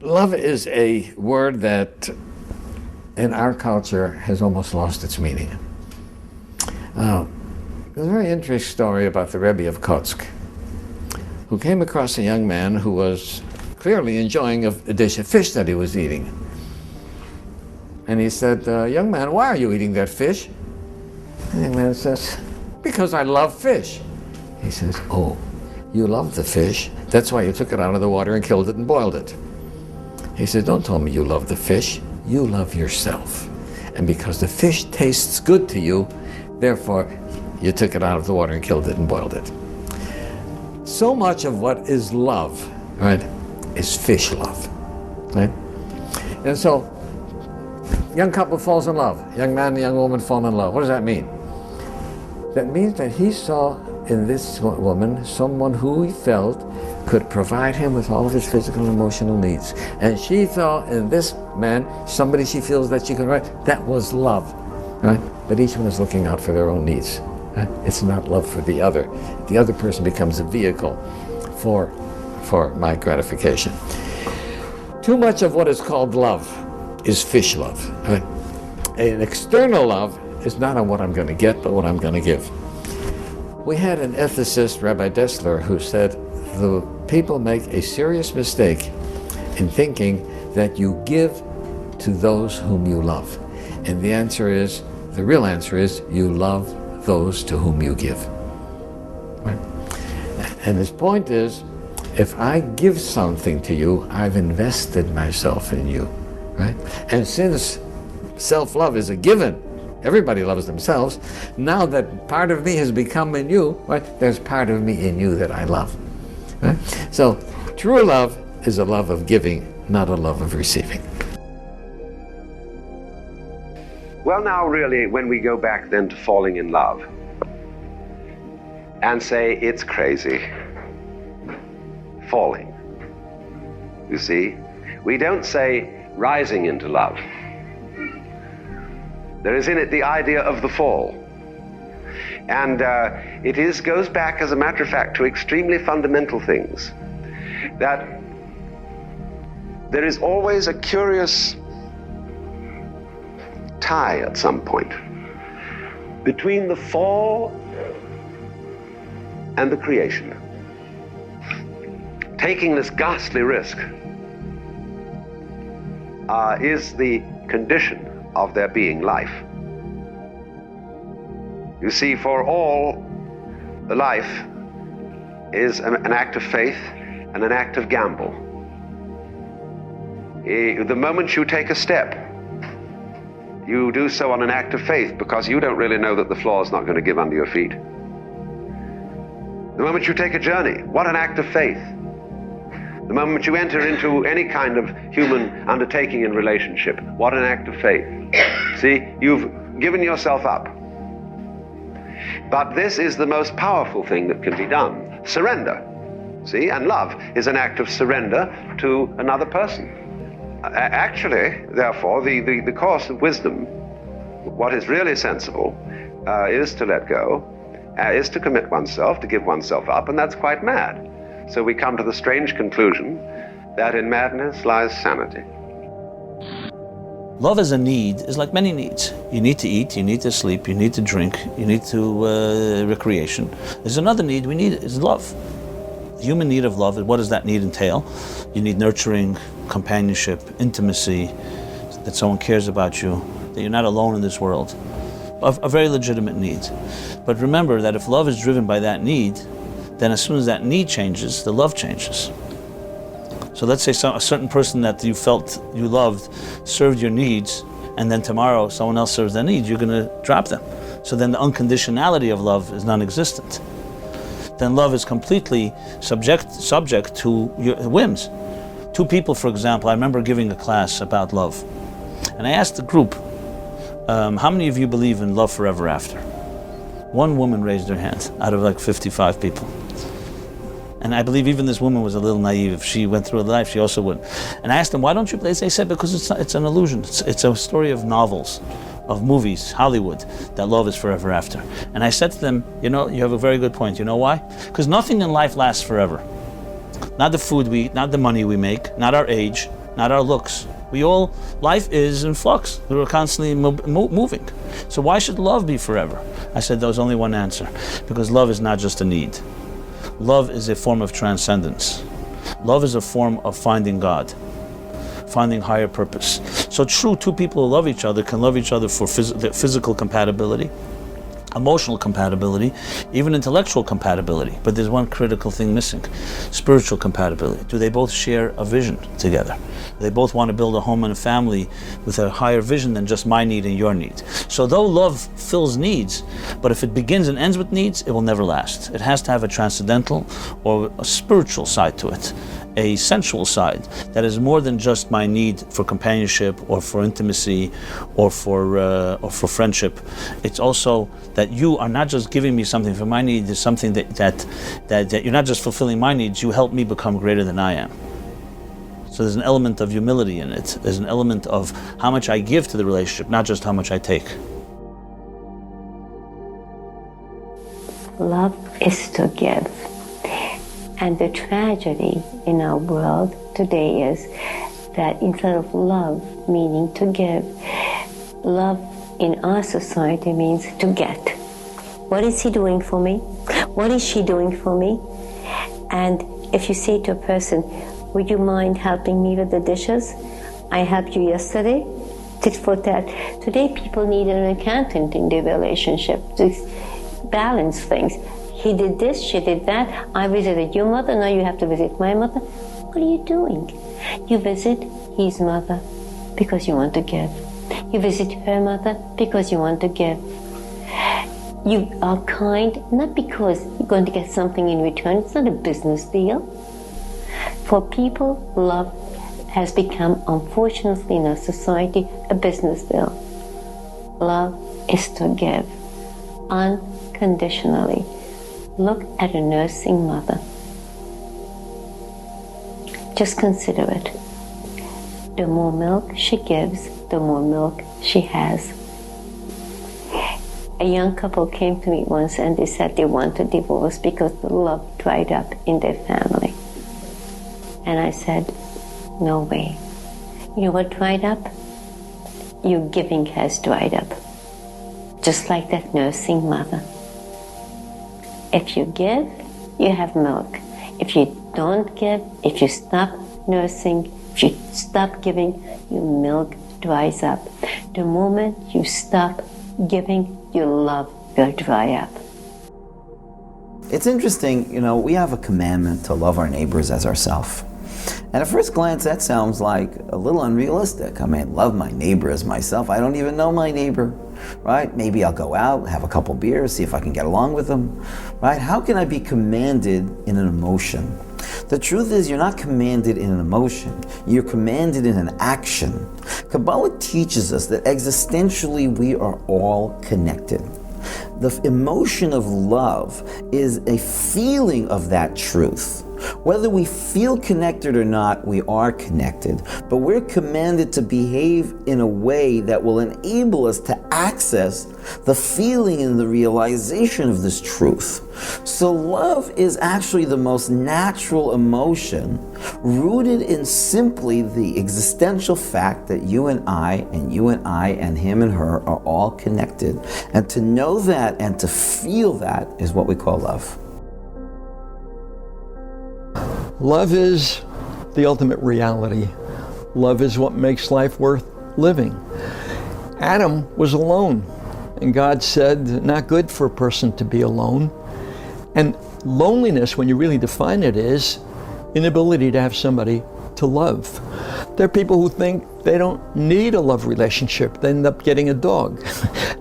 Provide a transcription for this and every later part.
Love is a word that in our culture has almost lost its meaning. There's a very interesting story about the Rabbi of Kotsk, who came across a young man who was clearly enjoying a dish of fish that he was eating. And he said, young man, why are you eating that fish? And the young man says, because I love fish. He says, oh, you love the fish? That's why you took it out of the water and killed it and boiled it. He said, don't tell me you love the fish. You love yourself. And because the fish tastes good to you, therefore you took it out of the water and killed it and boiled it. So much of what is love, right, is fish love, right? And so, young couple falls in love. Young man and young woman fall in love. What does that mean? That means that he saw in this woman someone who he felt could provide him with all of his physical and emotional needs. And she saw in this man somebody she feels that she can write. That was love, right? But each one is looking out for their own needs. Right? It's not love for the other. The other person becomes a vehicle for my gratification. Too much of what is called love is fish love. Right? An external love is not on what I'm going to get, but what I'm going to give. We had an ethicist, Rabbi Dessler, who said the people make a serious mistake in thinking that you give to those whom you love. And the real answer is, you love those to whom you give. Right? And his point is, if I give something to you, I've invested myself in you. Right? And since self-love is a given, everybody loves themselves, now that part of me has become in you, right, there's part of me in you that I love. Right? So true love is a love of giving, not a love of receiving. Well, now really, when we go back then to falling in love and say it's crazy, falling, you see, we don't say rising into love. There is in it the idea of the fall. And it goes back, as a matter of fact, to extremely fundamental things. That there is always a curious tie at some point between the fall and the creation. Taking this ghastly risk is the condition of there being life. You see, for all, the life is an act of faith and an act of gamble. The moment you take a step, you do so on an act of faith because you don't really know that the floor is not going to give under your feet. The moment you take a journey, what an act of faith. The moment you enter into any kind of human undertaking and relationship, what an act of faith. See, you've given yourself up. But this is the most powerful thing that can be done. Surrender. See, and love is an act of surrender to another person. Actually, therefore, the course of wisdom, what is really sensible, is to let go, is to commit oneself, to give oneself up, and that's quite mad. So we come to the strange conclusion that in madness lies sanity. Love as a need is like many needs. You need to eat, you need to sleep, you need to drink, you need to recreation. There's another need we need, is love. The human need of love, what does that need entail? You need nurturing, companionship, intimacy, that someone cares about you, that you're not alone in this world. A very legitimate need. But remember that if love is driven by that need, then as soon as that need changes, the love changes. So let's say a certain person that you felt you loved served your needs, and then tomorrow someone else serves their needs, you're going to drop them. So then the unconditionality of love is non-existent. Then love is completely subject to your whims. Two people, for example, I remember giving a class about love, and I asked the group, how many of you believe in love forever after? One woman raised her hand out of like 55 people. And I believe even this woman was a little naive. If she went through her life, she also would. And I asked them, why don't you believe? They said, because it's an illusion. It's a story of novels, of movies, Hollywood, that love is forever after. And I said to them, you know, you have a very good point. You know why? Because nothing in life lasts forever. Not the food we eat, not the money we make, not our age, not our looks. Life is in flux. We're constantly moving. So why should love be forever? I said there was only one answer. Because love is not just a need. Love is a form of transcendence. Love is a form of finding God, finding higher purpose. So true, two people who love each other can love each other for physical compatibility, emotional compatibility, even intellectual compatibility. But there's one critical thing missing: spiritual compatibility. Do they both share a vision together? Do they both want to build a home and a family with a higher vision than just my need and your need? So though love fills needs, but if it begins and ends with needs, it will never last. It has to have a transcendental or a spiritual side to it, a sensual side that is more than just my need for companionship or for intimacy or for friendship. It's also that you are not just giving me something for my need. There's something that you're not just fulfilling my needs. You help me become greater than I am. So there's an element of humility in it. There's an element of how much I give to the relationship, not just how much I take. Love is to give. And the tragedy in our world today is that instead of love meaning to give, love in our society means to get. What is he doing for me? What is she doing for me? And if you say to a person, would you mind helping me with the dishes? I helped you yesterday. Tit for tat. Today people need an accountant in their relationship to balance things. He did this, she did that. I visited your mother, now you have to visit my mother. What are you doing? You visit his mother because you want to give. You visit her mother because you want to give. You are kind, not because you're going to get something in return. It's not a business deal. For people, love has become, unfortunately in our society, a business deal. Love is to give unconditionally. Look at a nursing mother. Just consider it. The more milk she gives, the more milk she has. A young couple came to me once and they said they want to divorce because the love dried up in their family. And I said, no way. You know what dried up? Your giving has dried up. Just like that nursing mother. If you give, you have milk. If you don't give, if you stop nursing, if you stop giving, your milk dries up. The moment you stop giving, your love will dry up. It's interesting, we have a commandment to love our neighbors as ourselves. And at first glance, that sounds like a little unrealistic. I mean, love my neighbor as myself. I don't even know my neighbor, right? Maybe I'll go out, have a couple beers, see if I can get along with them, right? How can I be commanded in an emotion? The truth is, you're not commanded in an emotion. You're commanded in an action. Kabbalah teaches us that existentially we are all connected. The emotion of love is a feeling of that truth. Whether we feel connected or not, we are connected, but we're commanded to behave in a way that will enable us to access the feeling and the realization of this truth. So love is actually the most natural emotion, rooted in simply the existential fact that you and I and him and her are all connected. And to know that and to feel that is what we call love. Love is the ultimate reality. Love is what makes life worth living. Adam was alone, and God said, not good for a person to be alone. And loneliness, when you really define it, is inability to have somebody to love. There are people who think they don't need a love relationship. They end up getting a dog.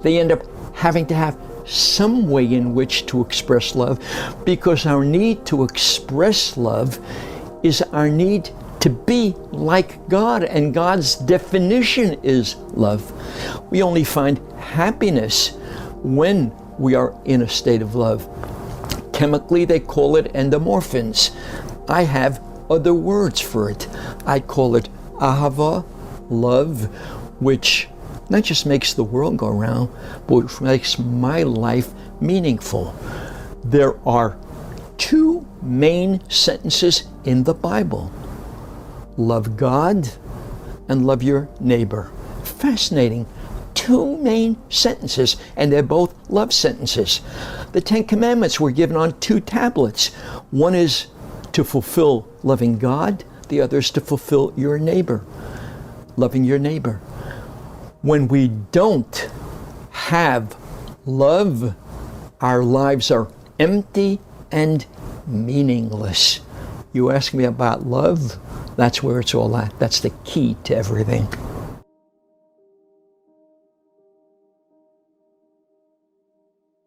They end up having to have some way in which to express love, because our need to express love is our need to be like God, and God's definition is love. We only find happiness when we are in a state of love. Chemically, they call it endomorphins. I have other words for it. I call it ahava, love, which not just makes the world go round, but which makes my life meaningful. There are two main sentences in the Bible. Love God and love your neighbor. Fascinating. Two main sentences, and they're both love sentences. The Ten Commandments were given on 2 tablets. One is to fulfill loving God, the other is to fulfill your neighbor, loving your neighbor. When we don't have love, our lives are empty and meaningless. You ask me about love, that's where it's all at. That's the key to everything.